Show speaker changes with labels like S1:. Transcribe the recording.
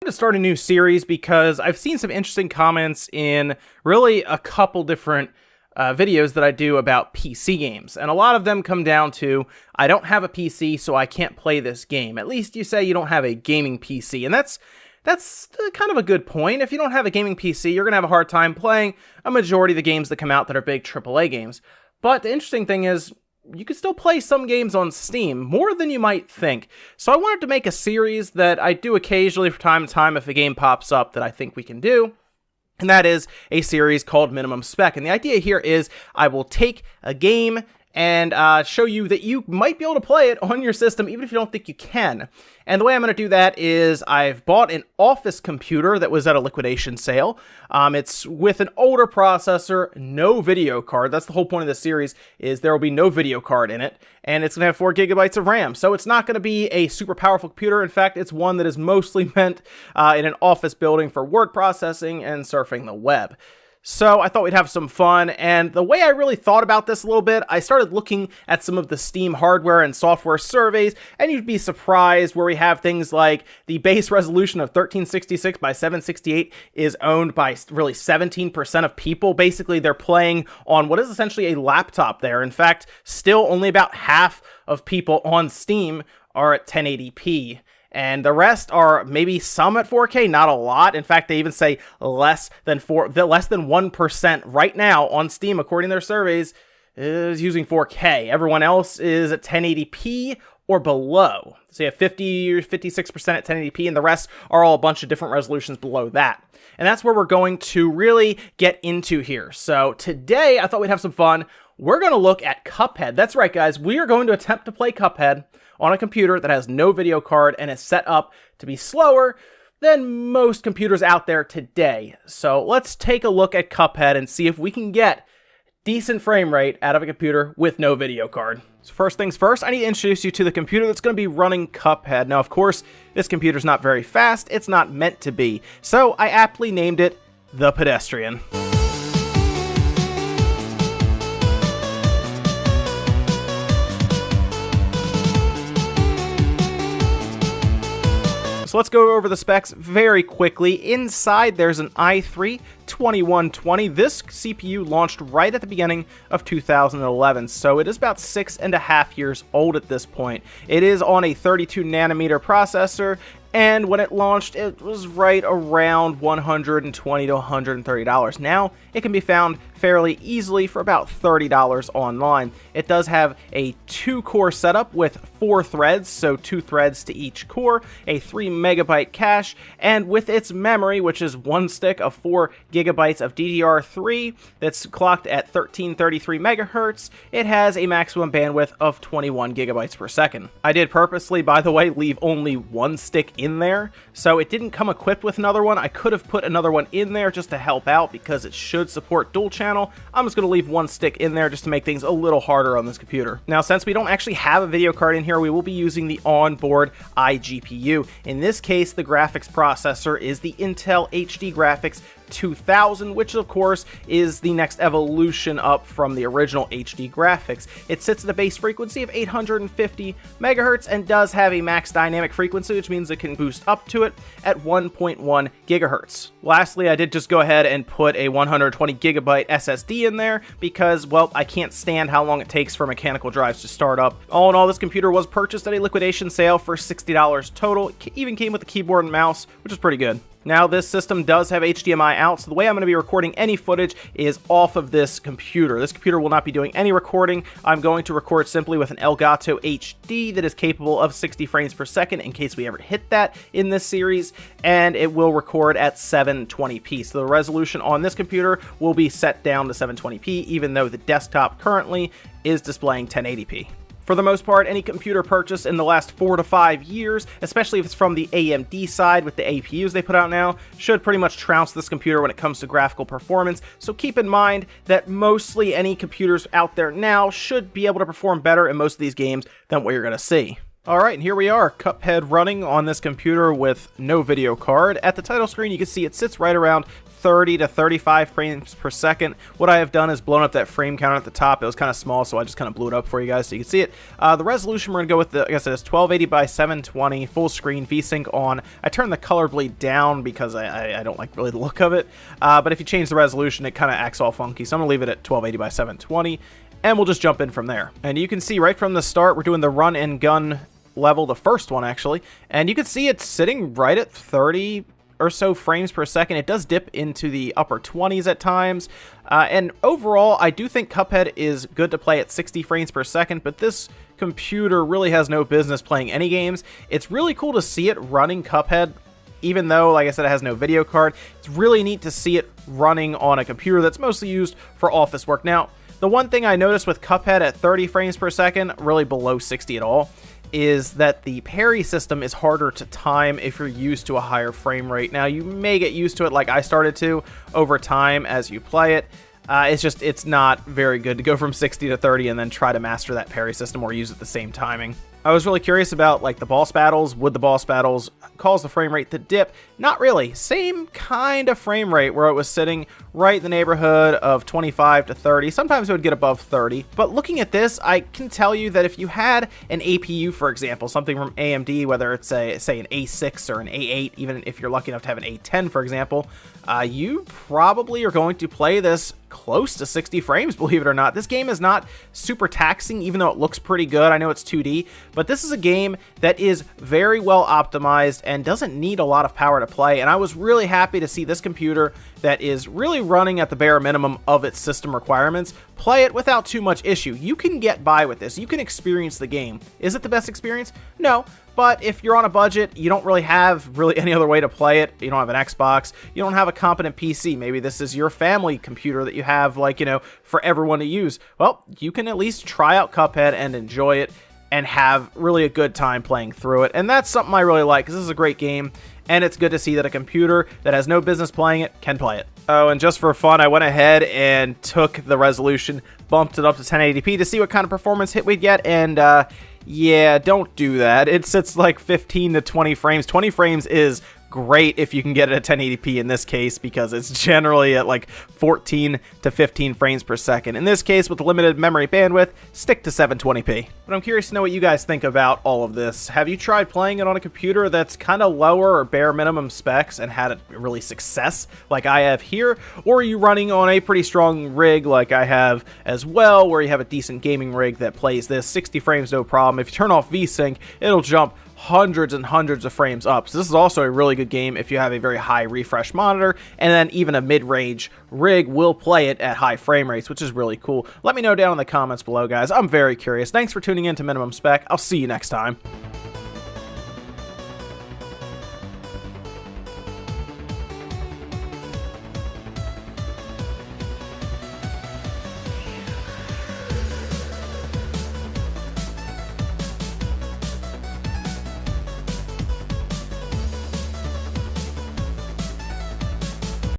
S1: To start a new series because I've seen some interesting comments in really a couple different videos that I do about PC games, and a lot of them come down to I don't have a PC, so I can't play this game. At least you say you don't have a gaming PC, and that's kind of a good point. If you don't have a gaming PC, you're gonna have a hard time playing a majority of the games that come out that are big AAA games. But the interesting thing is, you can still play some games on Steam, more than you might think. So I wanted to make a series that I do occasionally from time to time if a game pops up that I think we can do. And that is a series called Minimum Spec. And the idea here is I will take a game and show you that you might be able to play it on your system even if you don't think you can. And the way I'm going to do that is I've bought an office computer that was at a liquidation sale. It's with an older processor, no video card. That's the whole point of this series, is there will be no video card in it, and it's going to have 4 gigabytes of RAM. So it's not going to be a super powerful computer. In fact, it's one that is mostly meant in an office building for word processing and surfing the web. So I thought we'd have some fun, and the way I really thought about this a little bit, I started looking at some of the Steam hardware and software surveys, and you'd be surprised where we have things like the base resolution of 1366 by 768 is owned by really 17% of people. Basically, they're playing on what is essentially a laptop there. In fact, still only about half of people on Steam are at 1080p. And the rest are maybe some at 4K, not a lot. In fact, they even say less than 1% right now on Steam, according to their surveys, is using 4K. Everyone else is at 1080p or below. So you have 50 or 56% at 1080p, and the rest are all a bunch of different resolutions below that. And that's where we're going to really get into here. So today, I thought we'd have some fun. We're going to look at Cuphead. That's right, guys. We are going to attempt to play Cuphead on a computer that has no video card and is set up to be slower than most computers out there today. So let's take a look at Cuphead and see if we can get decent frame rate out of a computer with no video card. So first things first, I need to introduce you to the computer that's going to be running Cuphead. Now, of course, this computer's not very fast. It's not meant to be. So I aptly named it the Pedestrian. So let's go over the specs very quickly. Inside, there's an i3-2120. This CPU launched right at the beginning of 2011, so it is about 6.5 years old at this point. It is on a 32 nanometer processor, and when it launched, it was right around $120 to $130. Now, it can be found fairly easily for about $30 online. It does have a 2-core setup with 4 threads, so 2 threads to each core, a 3 megabyte cache, and with its memory, which is 1 stick of 4 gigabytes of DDR3 that's clocked at 1333 megahertz, it has a maximum bandwidth of 21 gigabytes per second. I did purposely, by the way, leave only 1 stick in there, so it didn't come equipped with another one. I could have put another one in there just to help out because it should support dual channel. I'm just going to leave 1 stick in there just to make things a little harder on this computer. Now, since we don't actually have a video card in here, we will be using the onboard iGPU. In this case, the graphics processor is the Intel HD Graphics 2000, which of course is the next evolution up from the original HD graphics. It sits at a base frequency of 850 megahertz and does have a max dynamic frequency, which means it can boost up to it at 1.1 gigahertz. Lastly, I did just go ahead and put a 120 gigabyte SSD in there because, well, I can't stand how long it takes for mechanical drives to start up. All in all, this computer was purchased at a liquidation sale for $60 total. It even came with a keyboard and mouse, which is pretty good. Now, this system does have HDMI out, so the way I'm going to be recording any footage is off of this computer. This computer will not be doing any recording. I'm going to record simply with an Elgato HD that is capable of 60 frames per second in case we ever hit that in this series, and it will record at 720p. So the resolution on this computer will be set down to 720p, even though the desktop currently is displaying 1080p. For the most part, any computer purchased in the last 4 to 5 years, especially if it's from the AMD side with the APUs they put out now, should pretty much trounce this computer when it comes to graphical performance. So keep in mind that mostly any computers out there now should be able to perform better in most of these games than what you're going to see. Alright, and here we are, Cuphead running on this computer with no video card. At the title screen, you can see it sits right around 30 to 35 frames per second. What I have done is blown up that frame counter at the top. It was kind of small, so I just kind of blew it up for you guys so you can see it. The resolution, we're going to go with, like I said, it's 1280 by 720, full screen, VSync on. I turned the color bleed down because I don't like really the look of it. But if you change the resolution, it kind of acts all funky. So I'm going to leave it at 1280 by 720, and we'll just jump in from there. And you can see right from the start, we're doing the run and gun level, the first one actually, and you can see it's sitting right at 30 or so frames per second. It does dip into the upper 20s at times, and overall I do think Cuphead is good to play at 60 frames per second, but this computer really has no business playing any games. It's really cool to see it running Cuphead, even though, like I said, it has no video card. It's really neat to see it running on a computer that's mostly used for office work. Now, the one thing I noticed with Cuphead at 30 frames per second, really below 60 at all, is that the parry system is harder to time if you're used to a higher frame rate. Now, you may get used to it like I started to over time as you play it. It's not very good to go from 60 to 30 and then try to master that parry system or use it the same timing. I was really curious about like the boss battles. Would the boss battles cause the frame rate to dip? Not really. Same kind of frame rate where it was sitting right in the neighborhood of 25 to 30. Sometimes it would get above 30. But looking at this, I can tell you that if you had an APU, for example, something from AMD, whether it's say an A6 or an A8, even if you're lucky enough to have an A10, for example, you probably are going to play this close to 60 frames, believe it or not. This game is not super taxing, even though it looks pretty good. I know it's 2D, but this is a game that is very well optimized and doesn't need a lot of power to play, and I was really happy to see this computer that is really running at the bare minimum of its system requirements play it without too much issue. You can get by with this. You can experience the game. Is it the best experience? No. But if you're on a budget, you don't really have any other way to play it. You don't have an Xbox. You don't have a competent PC. Maybe this is your family computer that you have, like, for everyone to use. Well, you can at least try out Cuphead and enjoy it and have really a good time playing through it. And that's something I really like, because this is a great game, and it's good to see that a computer that has no business playing it can play it. Oh, and just for fun, I went ahead and took the resolution, bumped it up to 1080p to see what kind of performance hit we'd get, and yeah, don't do that. It sits like 15 to 20 frames. 20 frames is great if you can get it at 1080p in this case, because it's generally at like 14 to 15 frames per second. In this case, with limited memory bandwidth, stick to 720p. But I'm curious to know what you guys think about all of this. Have you tried playing it on a computer that's kind of lower or bare minimum specs and had it really success like I have here? Or are you running on a pretty strong rig like I have as well, where you have a decent gaming rig that plays this 60 frames no problem? If you turn off VSync, it'll jump hundreds and hundreds of frames up. So this is also a really good game if you have a very high refresh monitor, and then even a mid-range rig will play it at high frame rates, which is really cool. Let me know down in the comments below, guys. I'm very curious. Thanks for tuning in to Minimum Spec. I'll see you next time.